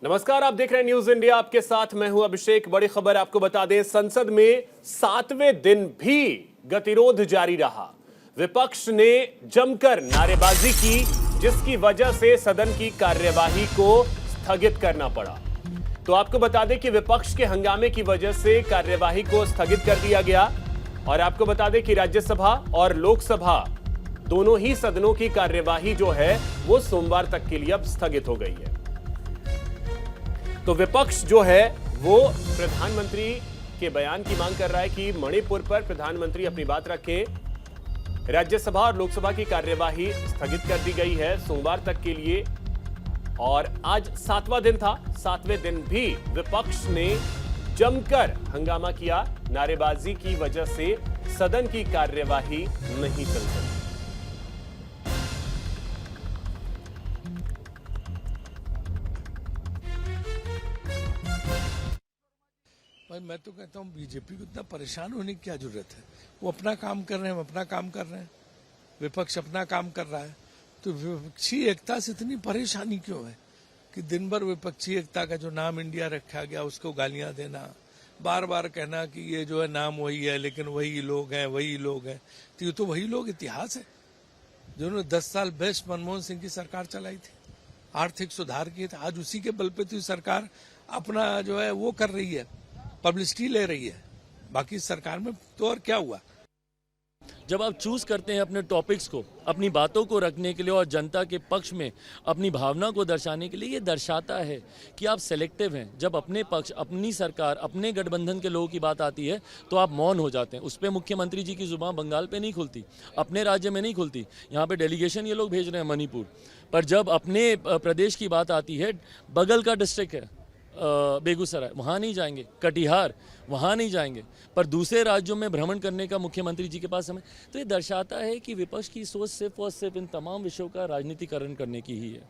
नमस्कार, आप देख रहे हैं न्यूज इंडिया। आपके साथ मैं हूं अभिषेक। बड़ी खबर आपको बता दें, संसद में 7वें दिन भी गतिरोध जारी रहा। विपक्ष ने जमकर नारेबाजी की, जिसकी वजह से सदन की कार्यवाही को स्थगित करना पड़ा। तो आपको बता दें कि विपक्ष के हंगामे की वजह से कार्यवाही को स्थगित कर दिया गया। और आपको बता दें कि राज्यसभा और लोकसभा दोनों ही सदनों की कार्यवाही जो है वो सोमवार तक के लिए अब स्थगित हो गई है। तो विपक्ष जो है वो प्रधानमंत्री के बयान की मांग कर रहा है कि मणिपुर पर प्रधानमंत्री अपनी बात रखें। राज्यसभा और लोकसभा की कार्यवाही स्थगित कर दी गई है सोमवार तक के लिए। और आज 7वां दिन था। 7वें दिन भी विपक्ष ने जमकर हंगामा किया। नारेबाजी की वजह से सदन की कार्यवाही नहीं चल सकी। भाई मैं तो कहता हूँ बीजेपी को इतना परेशान होने की क्या जरूरत है। वो अपना काम कर रहे हैं, हम अपना काम कर रहे हैं, विपक्ष अपना काम कर रहा है। तो विपक्षी एकता से इतनी परेशानी क्यों है कि दिन भर विपक्षी एकता का जो नाम इंडिया रखा गया उसको गालियां देना, बार बार कहना कि ये जो है नाम वही है लेकिन वही लोग हैं वही लोग हैं। तो ये तो वही लोग इतिहास है जिन्होंने 10 साल बेस्ट मनमोहन सिंह की सरकार चलाई थी, आर्थिक सुधार किए थे। आज उसी के बल पे तो सरकार अपना जो है वो कर रही है, पब्लिसिटी ले रही है। बाकी सरकार में तो और क्या हुआ। जब आप चूज करते हैं अपने टॉपिक्स को, अपनी बातों को रखने के लिए और जनता के पक्ष में अपनी भावना को दर्शाने के लिए, ये दर्शाता है कि आप सेलेक्टिव हैं। जब अपने पक्ष, अपनी सरकार, अपने गठबंधन के लोगों की बात आती है तो आप मौन हो जाते हैं। उस पर मुख्यमंत्री जी की जुबान बंगाल पे नहीं खुलती, अपने राज्य में नहीं खुलती। यहाँ पे डेलीगेशन ये लोग भेज रहे हैं मणिपुर, पर जब अपने प्रदेश की बात आती है, बगल का डिस्ट्रिक्ट है बेगूसराय, वहाँ नहीं जाएंगे, कटिहार वहाँ नहीं जाएंगे, पर दूसरे राज्यों में भ्रमण करने का मुख्यमंत्री जी के पास समय। तो ये दर्शाता है कि विपक्ष की सोच सिर्फ और सिर्फ इन तमाम विषयों का राजनीतिकरण करने की ही है।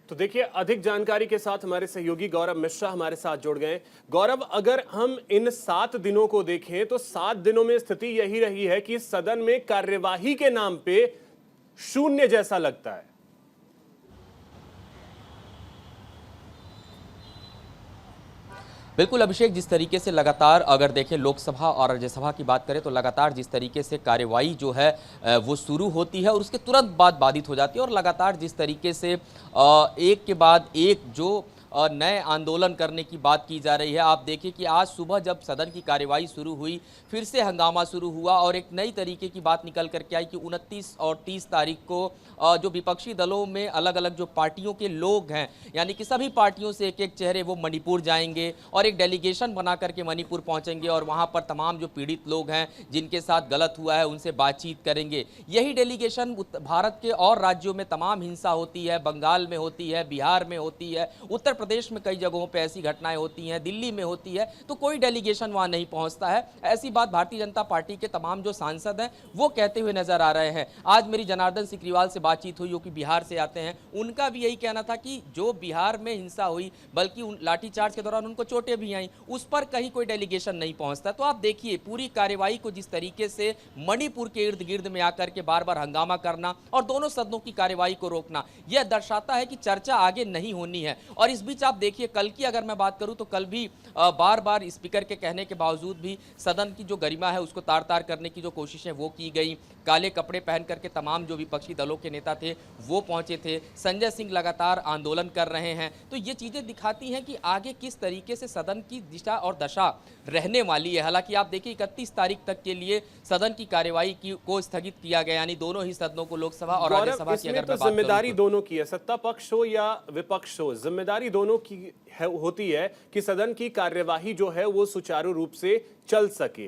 तो देखिए, अधिक जानकारी के साथ हमारे सहयोगी गौरव मिश्रा हमारे साथ जुड़ गए। गौरव, अगर हम इन 7 दिनों को देखें तो 7 दिनों में स्थिति यही रही है कि सदन में कार्यवाही के नाम पे शून्य जैसा लगता है। बिल्कुल अभिषेक, जिस तरीके से लगातार अगर देखें लोकसभा और राज्यसभा की बात करें तो लगातार जिस तरीके से कार्यवाही जो है वो शुरू होती है और उसके तुरंत बाद बाधित हो जाती है। और लगातार जिस तरीके से एक के बाद एक जो नए आंदोलन करने की बात की जा रही है। आप देखिए कि आज सुबह जब सदन की कार्यवाही शुरू हुई, फिर से हंगामा शुरू हुआ और एक नई तरीके की बात निकल करके आई कि 29 और 30 तारीख को जो विपक्षी दलों में अलग अलग जो पार्टियों के लोग हैं, यानी कि सभी पार्टियों से एक एक चेहरे वो मणिपुर जाएंगे और एक डेलीगेशन बना करके मणिपुर पहुंचेंगे और वहां पर तमाम जो पीड़ित लोग हैं, जिनके साथ गलत हुआ है, उनसे बातचीत करेंगे। यही डेलीगेशन भारत के और राज्यों में तमाम हिंसा होती है, बंगाल में होती है, बिहार में होती है, उत्तर प्रदेश में कई जगहों पे ऐसी घटनाएं होती हैं, दिल्ली में होती है, तो कोई डेलीगेशन वहां नहीं पहुंचता है। ऐसी बात भारतीय जनता पार्टी के तमाम जो सांसद हैं वो कहते हुए नजर आ रहे हैं। आज मेरी जनार्दन सिकरीवाल से बातचीत हुई, जो कि बिहार से आते हैं। उनका भी यही कहना था कि जो बिहार में हिंसा हुई, बल्कि लाठीचार्ज के दौरान उनको चोटें भी आई, उस पर कहीं कोई डेलीगेशन नहीं पहुंचता। तो आप देखिए पूरी कार्यवाही को जिस तरीके से मणिपुर के इर्द गिर्द में आकर के बार बार हंगामा करना और दोनों सदनों की कार्यवाही को रोकना, यह दर्शाता है कि चर्चा आगे नहीं होनी है। और इस बीच आप देखिए, कल की अगर मैं बात करूं तो कल भी बार बार स्पीकर के कहने के बावजूद भी सदन की जो गरिमा है उसको तार तार करने की जो कोशिशें वो की गई। काले कपड़े पहन करके तमाम जो विपक्षी दलों के नेता थे वो पहुंचे थे। संजय सिंह लगातार आंदोलन कर रहे हैं। तो ये चीजें दिखाती हैं कि आगे किस तरीके से सदन की दिशा और दशा रहने वाली है। हालांकि आप देखिए 31 तारीख तक के लिए सदन की कार्यवाही को स्थगित किया गया, यानी दोनों ही सदनों को, लोकसभा और राज्यसभा की अगर मैं बात जिम्मेदारी दोनों की है, सत्ता पक्ष हो या विपक्ष हो, जिम्मेदारी दोनों की होती है कि सदन की कार्यवाही जो है वो सुचारू रूप से चल सके।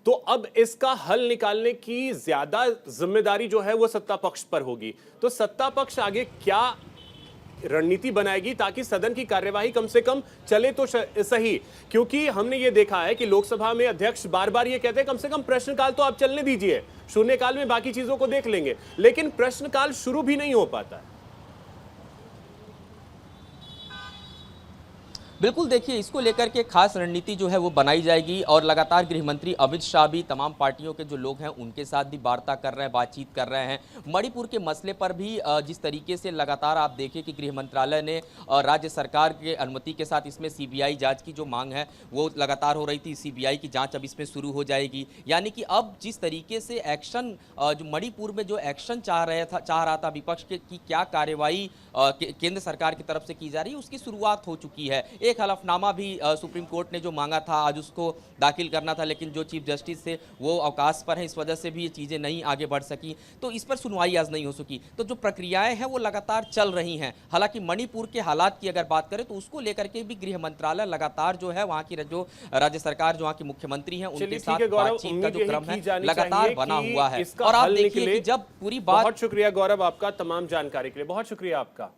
तो अब इसका हल निकालने की ज्यादा जिम्मेदारी जो है वो सत्ता पक्ष पर होगी। तो सत्ता पक्ष आगे क्या रणनीति बनाएगी ताकि सदन की कार्यवाही कम से कम चले तो सही। क्योंकि हमने ये देखा है कि लोकसभा में अध्यक्ष बार बार ये कहते हैं कम से कम प्रश्नकाल तो आप चलने दीजिए, शून्यकाल में बाकी चीजों को देख लेंगे, लेकिन प्रश्नकाल शुरू भी नहीं हो पाता है। बिल्कुल, देखिए इसको लेकर के खास रणनीति जो है वो बनाई जाएगी और लगातार गृह मंत्री अमित शाह भी तमाम पार्टियों के जो लोग हैं उनके साथ भी वार्ता कर रहे हैं, बातचीत कर रहे हैं। मणिपुर के मसले पर भी जिस तरीके से लगातार आप देखिए कि गृह मंत्रालय ने राज्य सरकार के अनुमति के साथ इसमें सीबीआई जांच की जो मांग है वो लगातार हो रही थी। सीबीआई की जांच अब इसमें शुरू हो जाएगी, यानी कि अब जिस तरीके से एक्शन जो मणिपुर में जो एक्शन चाह रहा था विपक्ष की क्या कार्रवाई केंद्र सरकार की तरफ से की जा रही है उसकी शुरुआत हो चुकी है। एक हलफनामा भी सुप्रीम कोर्ट ने जो मांगा था आज उसको दाखिल करना था, लेकिन जो चीफ जस्टिस थे वो अवकाश पर हैं, इस वजह से भी ये चीज़ें नहीं आगे बढ़ सकी, तो इस पर सुनवाई आज नहीं हो सकी। तो जो प्रक्रियाएं हैं वो लगातार चल रही हैं। हालांकि मणिपुर के हालात की अगर बात करें तो उसको लेकर के भी गृह मंत्रालय लगातार जो है वहाँ की जो राज्य सरकार जो वहाँ के मुख्यमंत्री हैं उनके साथ बातचीत का जो क्रम है लगातार बना हुआ है। और आप देखिए कि जब पूरी बात। बहुत शुक्रिया गौरव आपका तमाम जानकारी के लिए, बहुत शुक्रिया आपका।